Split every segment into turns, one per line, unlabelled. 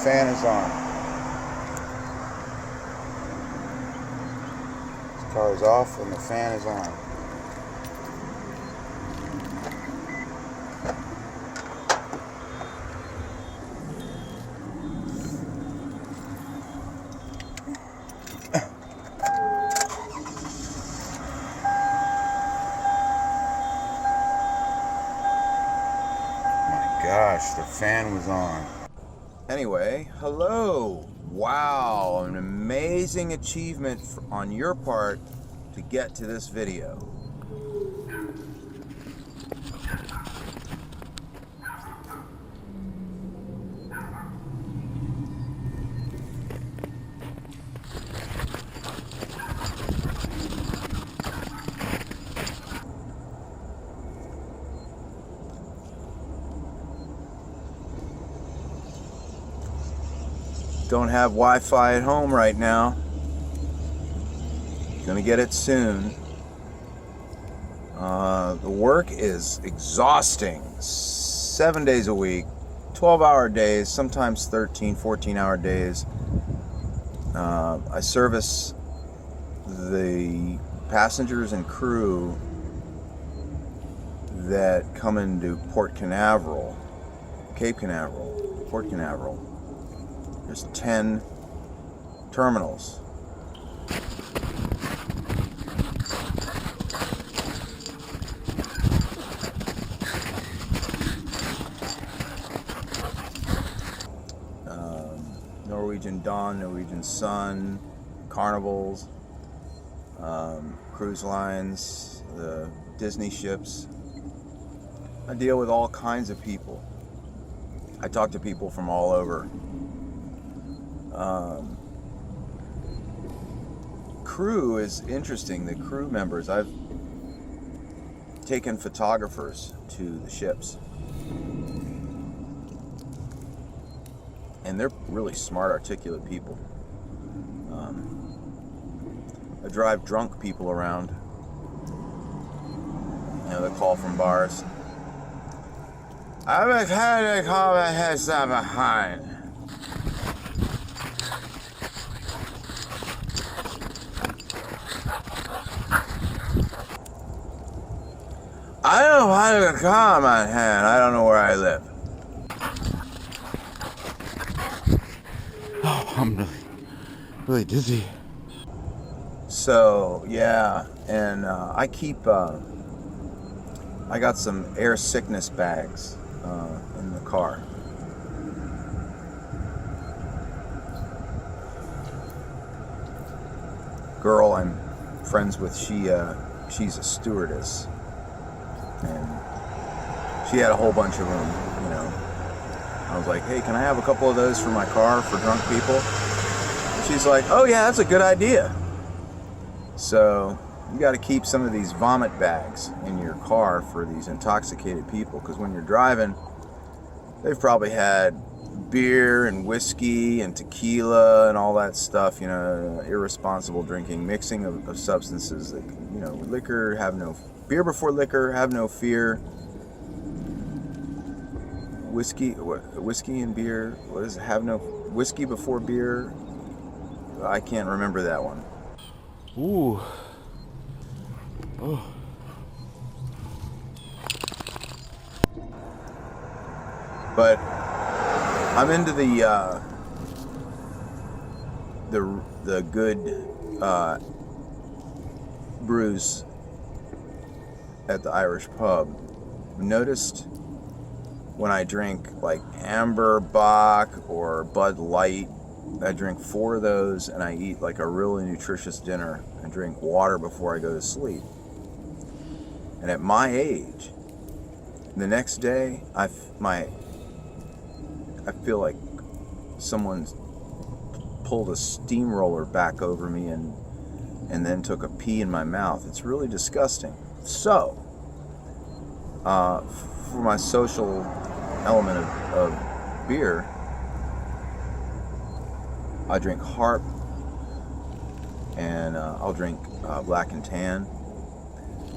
fan is on. This car is off and the fan is on. Gosh, the fan was on. Anyway, hello. Wow, an amazing achievement on your part to get to this video. Don't have Wi-Fi at home right now. Gonna get it soon. The work is exhausting. 7 days a week, 12-hour days, sometimes 13, 14-hour days. I service the passengers and crew that come into Cape Canaveral, Port Canaveral. There's 10 terminals. Norwegian Dawn, Norwegian Sun, Carnivals, cruise lines, the Disney ships. I deal with all kinds of people. I talk to people from all over. Crew is interesting. The crew members, I've taken photographers to the ships, and they're really smart, articulate people. I drive drunk people around. You know, they call from bars. I've had a call that has that behind. I don't have a car in my hand. I don't know where I live.
Oh, I'm really dizzy.
So yeah, and I keep. I got some air sickness bags in the car. Girl I'm friends with, she's a stewardess. And she had a whole bunch of them, you know. I was like, hey, can I have a couple of those for my car for drunk people? And she's like, oh yeah, that's a good idea. So you got to keep some of these vomit bags in your car for these intoxicated people, because when you're driving, they've probably had beer and whiskey and tequila and all that stuff, you know, irresponsible drinking, mixing of substances that, you know, liquor, beer before liquor, have no fear. Whiskey and beer, what is it? Have no whiskey before beer. I can't remember that one.
Ooh. Oh.
But I'm into the good brews at the Irish pub. Noticed when I drink like Amber Bock or Bud Light, I drink 4 of those and I eat like a really nutritious dinner and drink water before I go to sleep. And at my age, the next day I feel like someone's pulled a steamroller back over me and then took a pee in my mouth. It's really disgusting. So, for my social element of beer, I drink Harp, and I'll drink Black and Tan.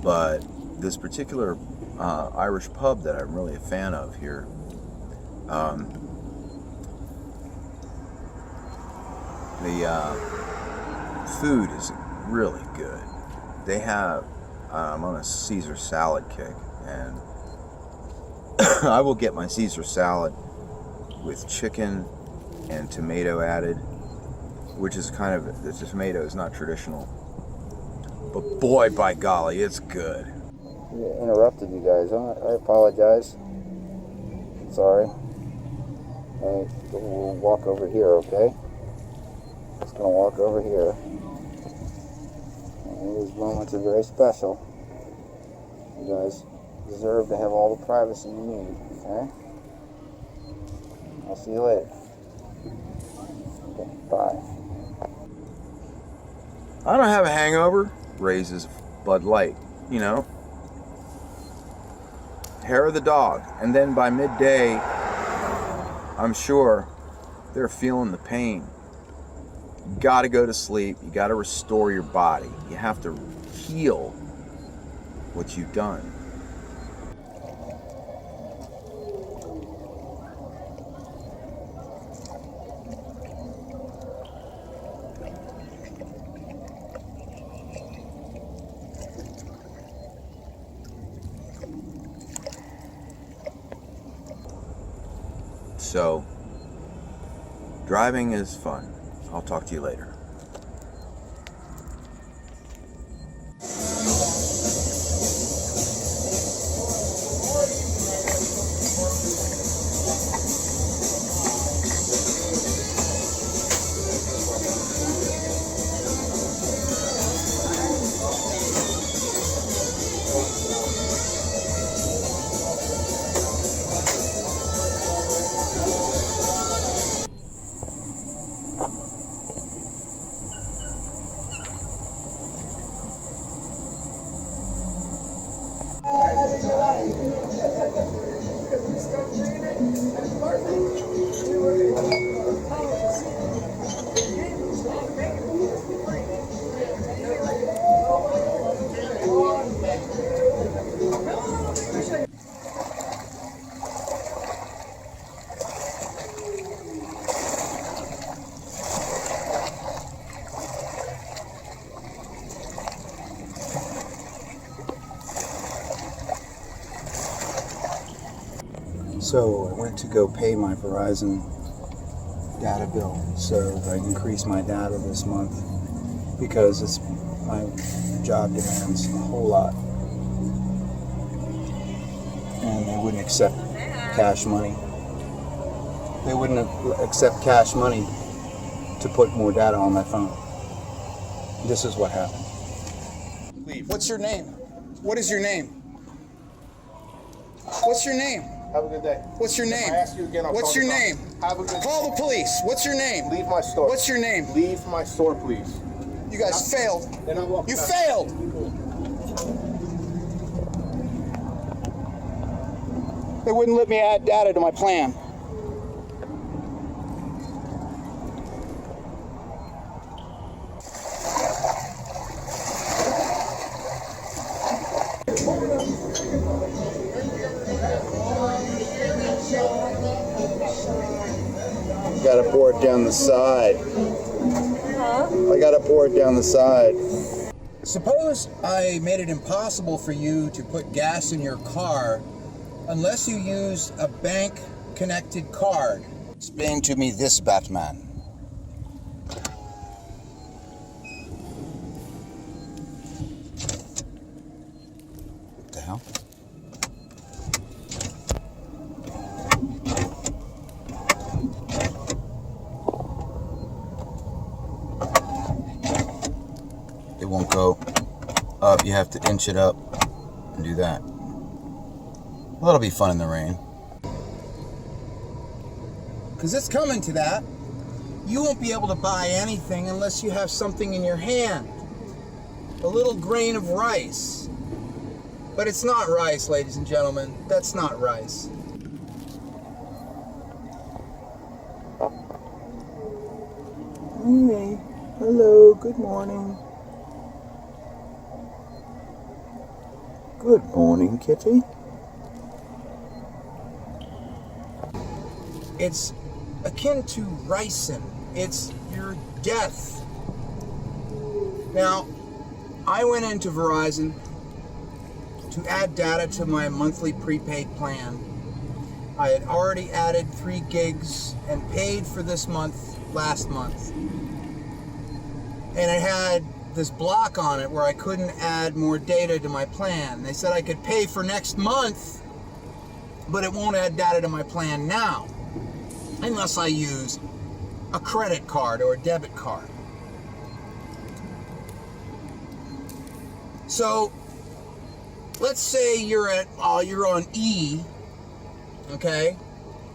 But this particular Irish pub that I'm really a fan of here, The food is really good. They have, I'm on a Caesar salad kick, and I will get my Caesar salad with chicken and tomato added, which is kind of, the tomato is not traditional, but boy, by golly, it's good.
Interrupted you guys. I apologize. Sorry. We'll walk over here, okay? Just gonna walk over here. And these moments are very special. You guys deserve to have all the privacy you need, okay? I'll see you later. Okay, bye.
I don't have a hangover. Raises Bud Light, you know. Hair of the dog. And then by midday, I'm sure they're feeling the pain. You gotta go to sleep. You gotta restore your body. You have to heal what you've done. So, driving is fun. I'll talk to you later.
So I went to go pay my Verizon data bill, so I increased my data this month because my job demands a whole lot, and they wouldn't accept cash money. They wouldn't accept cash money to put more data on my phone. This is what happened.
What's your name? What is your name? What's your name?
Have a good day.
What's your name?
If I ask you again, I'll
What's
call
your
the
name?
cops. Have a good
Call the police. What's your name?
Leave my store.
What's your name?
Leave my store, please.
You guys failed.
Then I'll walk
You
back.
failed. They wouldn't let me add data to my plan.
Got to pour it down the side. I got to pour it down the side.
Suppose I made it impossible for you to put gas in your car unless you use a bank-connected card.
Explain to me this, Batman. What the hell? It won't go up. You have to inch it up and do that. Well, that'll be fun in the rain.
Because it's coming to that. You won't be able to buy anything unless you have something in your hand. A little grain of rice. But it's not rice, ladies and gentlemen. That's not rice. Hey, hello, good morning. Good morning, kitty. It's akin to ricin. It's your death. Now, I went into Verizon to add data to my monthly prepaid plan. I had already added 3 gigs and paid for this month last month. And it had this block on it where I couldn't add more data to my plan. They said I could pay for next month, but it won't add data to my plan now unless I use a credit card or a debit card. So let's say you're on E, okay?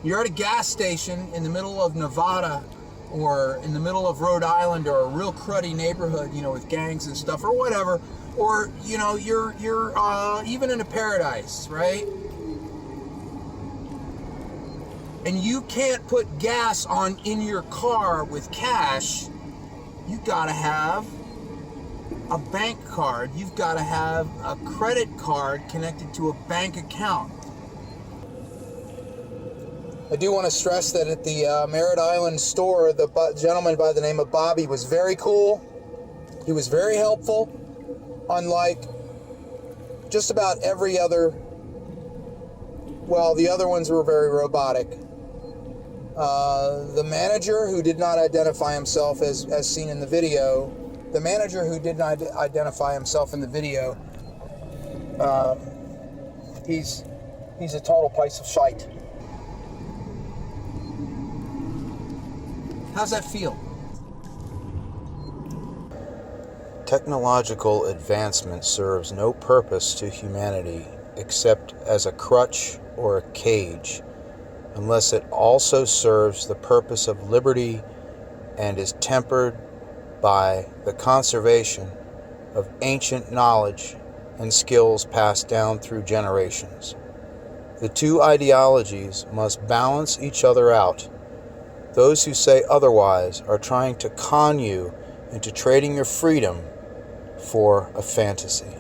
You're at a gas station in the middle of Nevada or in the middle of Rhode Island or a real cruddy neighborhood, you know, with gangs and stuff or whatever, or you know, you're even in a paradise, right? And you can't put gas in your car with cash. You gotta have a bank card. You've got to have a credit card connected to a bank account. I do want to stress that at the Merritt Island store, the gentleman by the name of Bobby was very cool. He was very helpful, unlike just about every other, well, the other ones were very robotic. The manager who did not identify himself as seen in the video, he's a total piece of shite. How's that feel?
Technological advancement serves no purpose to humanity except as a crutch or a cage, unless it also serves the purpose of liberty and is tempered by the conservation of ancient knowledge and skills passed down through generations. The two ideologies must balance each other out. Those who say otherwise are trying to con you into trading your freedom for a fantasy.